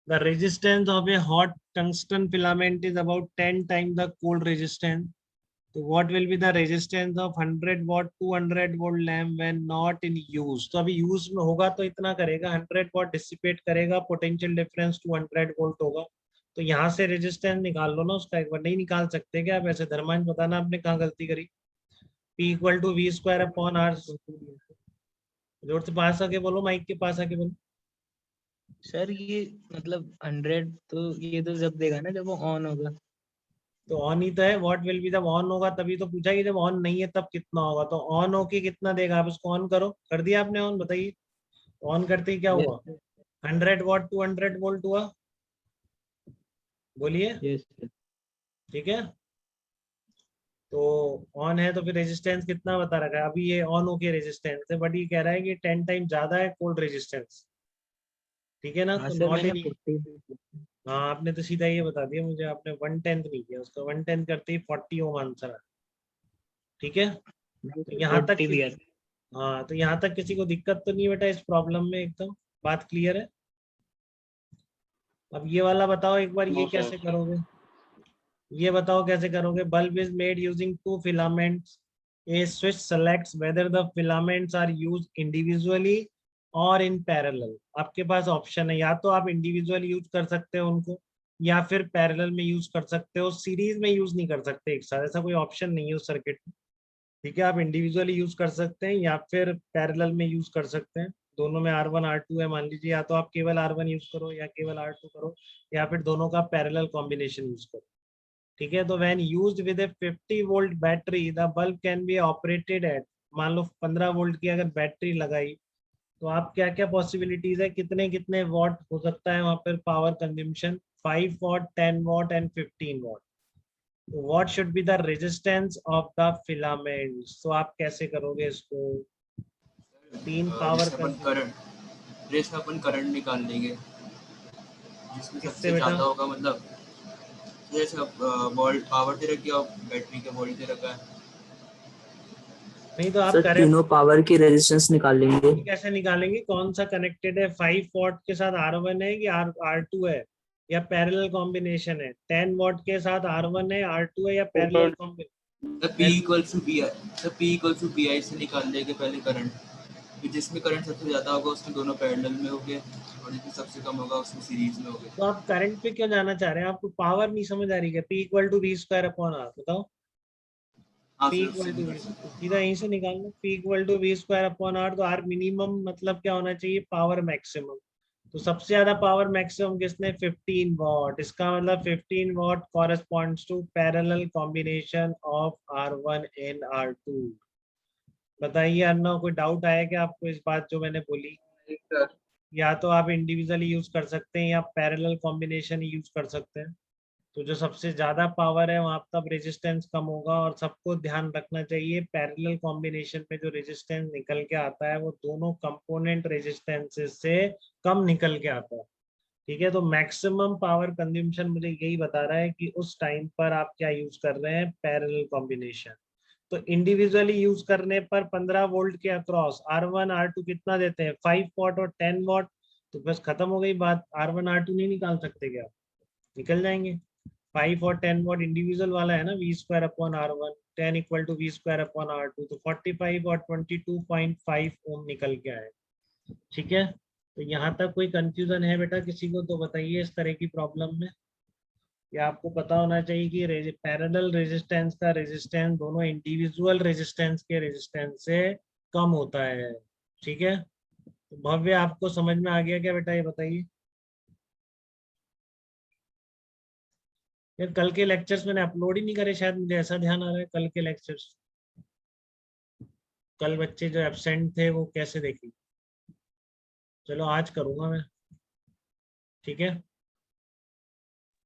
The resistance of a hot tungsten filament is about 10 times the cold resistance. So what will be the resistance of 100 watt 200 volt lamp when not in use? तो अभी use में होगा तो इतना करेगा, 100 watt dissipate करेगा, potential difference 200 volt होगा। तो यहाँ से रेजिस्टेंस निकाल लो ना उसका एक बार। नहीं निकाल सकते क्या आप ऐसे? धर्मांश बताना आपने कहाँ गलती करी। P equal to V square upon R. जोर से पास आके बोलो, माइक के पास आके बोलो। सर ये मतलब 100 तो ये तो जब देगा ना जब वो ऑन होगा। तो ऑन ही तो है। व्हाट विल बी, जब ऑन होगा तभी तो पूछा कि जब ऑन नहीं है तब कितना होगा। तो ऑन होके कितना देगा, आप उसको ऑन करो। कर दिया आपने ऑन? बताइए ऑन करते ही क्या हुआ। 100 वॉट 200 वोल्ट हुआ। बोलिए। यस। ठीक है, तो ऑन है तो फिर रेजिस्टेंस कितना बता रखा है? अभी ये ऑन होके रेजिस्टेंस है, बट ये कह रहा है कि 10 टाइम ज्यादा है कोल्ड रेजिस्टेंस। ठीक है ना, हाँ तो सर नॉट मैंने इन। 40। हाँ आपने तो सीधा ये बता दिया मुझे, आपने 1/10 नहीं किया उसका। 1/10 करते ही 40 ओम आंसर है। ठीक है, तो यहाँ तक 40 दिया। हाँ, तो यहाँ तक किसी को दिक्कत तो नहीं बेटा इस प्रॉब्लम में? एकदम बात क्लियर है। अब ये वाला बताओ एक बार, ये कैसे करोगे? ये बताओ कैसे करोगे। Bulb is made using two filaments. A switch selects whether the filaments are use individually और इन पैरेलल। आपके पास ऑप्शन है, या तो आप इंडिविजुअल यूज कर सकते हो उनको, या फिर पैरेलल में यूज कर सकते हो। सीरीज में यूज नहीं कर सकते एक साथ, ऐसा कोई ऑप्शन नहीं है उस सर्किट में। ठीक है, आप इंडिविजुअली यूज कर सकते हैं या फिर पैरेलल में यूज कर सकते हैं। दोनों में R1 R2 है मान लीजिए, या तो आप केवल R1 यूज करो या केवल R2 करो, या फिर दोनों का पैरेलल कॉम्बिनेशन यूज करो। ठीक है, तो when used with A 50 volt battery the bulb can be operated at, मान लो 15 वोल्ट की अगर बैटरी लगाई तो आप क्या क्या पॉसिबिलिटीज है, कितने कितने वॉट हो सकता है वहां पर power consumption? 5 what 10 what and 15 what. what should be the resistance of the filaments? तो आप कैसे करोगे इसको? तीन पावर रेस में अपन करंट निकाल लेंगे जिसमें सबसे बेटा? ज्यादा होगा। मतलब जैसे वोल्ट पावर दे रखी है, बैटरी के वोल्ट दे रखा है। नहीं तो आप सर करें तीनों पावर की रेजिस्टेंस निकाल लेंगे। कैसे निकालेंगे? कौन सा कनेक्टेड है? 5 वॉट के साथ R1 है कि R2 है, या पैरेलल कॉम्बिनेशन है? 10 वॉट के साथ R1 है, R2 है, या parallel combination? P equals to B I, तो P equals to B I से निकाल लेंगे पहले करंट। जिसमें करंट सबसे ज्यादा होगा उसमें दोनों पैरेलल में होंगे, और जिसमें सबसे कम होगा उसमें सीरीज में होंगे। तो आप करंट पे क्यों जाना चाह रहे हैं? आपको पावर नहीं समझ आ रही है? P equal to V square upon R, बताओ। हाँ P सर, इक्वल उससे टू भी कर वी, सकते हैं। सीधा यहीं से निकाल लो। P equal to V square upon R, तो आर मिनिमम मतलब क्या होना चाहिए? Power maximum. तो सबसे ज्यादा पावर मैक्सिमम किसने? 15 वॉट। इसका मतलब 15 watt corresponds to parallel combination of R1 and R2। बताइए अन्ना, कोई डाउट आया क्या आपको इस बात जो मैंने बोली? या तो आप इंडिविजुअली यूज कर सकते हैं या पैरेलल कॉम्बिनेशन यूज कर सकते हैं। तो जो सबसे ज्यादा पावर है वहां तब रेजिस्टेंस कम होगा। और सबको ध्यान रखना चाहिए पैरेलल कॉम्बिनेशन में जो रेजिस्टेंस निकल के आता है वो दोनों कंपोनेंट रेजिस्टेंसेस से कम निकल के आता है। ठीक है, तो मैक्सिमम पावर कंजम्पशन मुझे यही बता रहा है कि उस टाइम पर आप क्या यूज कर रहे हैं? Parallel combination. तो इंडिविजुअली यूज करने पर 15 वोल्ट के अक्रॉस R1 R2 कितना देते हैं? 5 वॉट और 10 वॉट। तो बस खत्म हो गई बात। R1 R2 नहीं निकाल सकते क्या? निकल जाएंगे। 5 और 10 वॉट इंडिविजुअल वाला है ना, V square upon R1, 10 equal to V square upon R2, तो 45 और 22.5 ओम निकल के आए। ठीक है, तो यहाँ तक कोई कंफ्यूजन है बेटा किसी को? तो बताइए इस तरह की प्रॉब्लम में। या आपको पता होना चाहिए कि पैरेलल रेजिस्टेंस का रेजिस्टेंस दोनों इंडिविजुअल रेजिस्टेंस के रेजिस्टेंस से कम होता है। ठीक है, तो भव्य आपको समझ में आ गया क्या बेटा? ये बताइए। यार कल के लेक्चर्स मैंने अपलोड ही नहीं करे शायद, मुझे ऐसा ध्यान आ रहा है। कल के लेक्चर्स, कल बच्चे जो एब्सेंट थे वो कैसे देखें? चलो आज करूंगा मैं। ठीक है।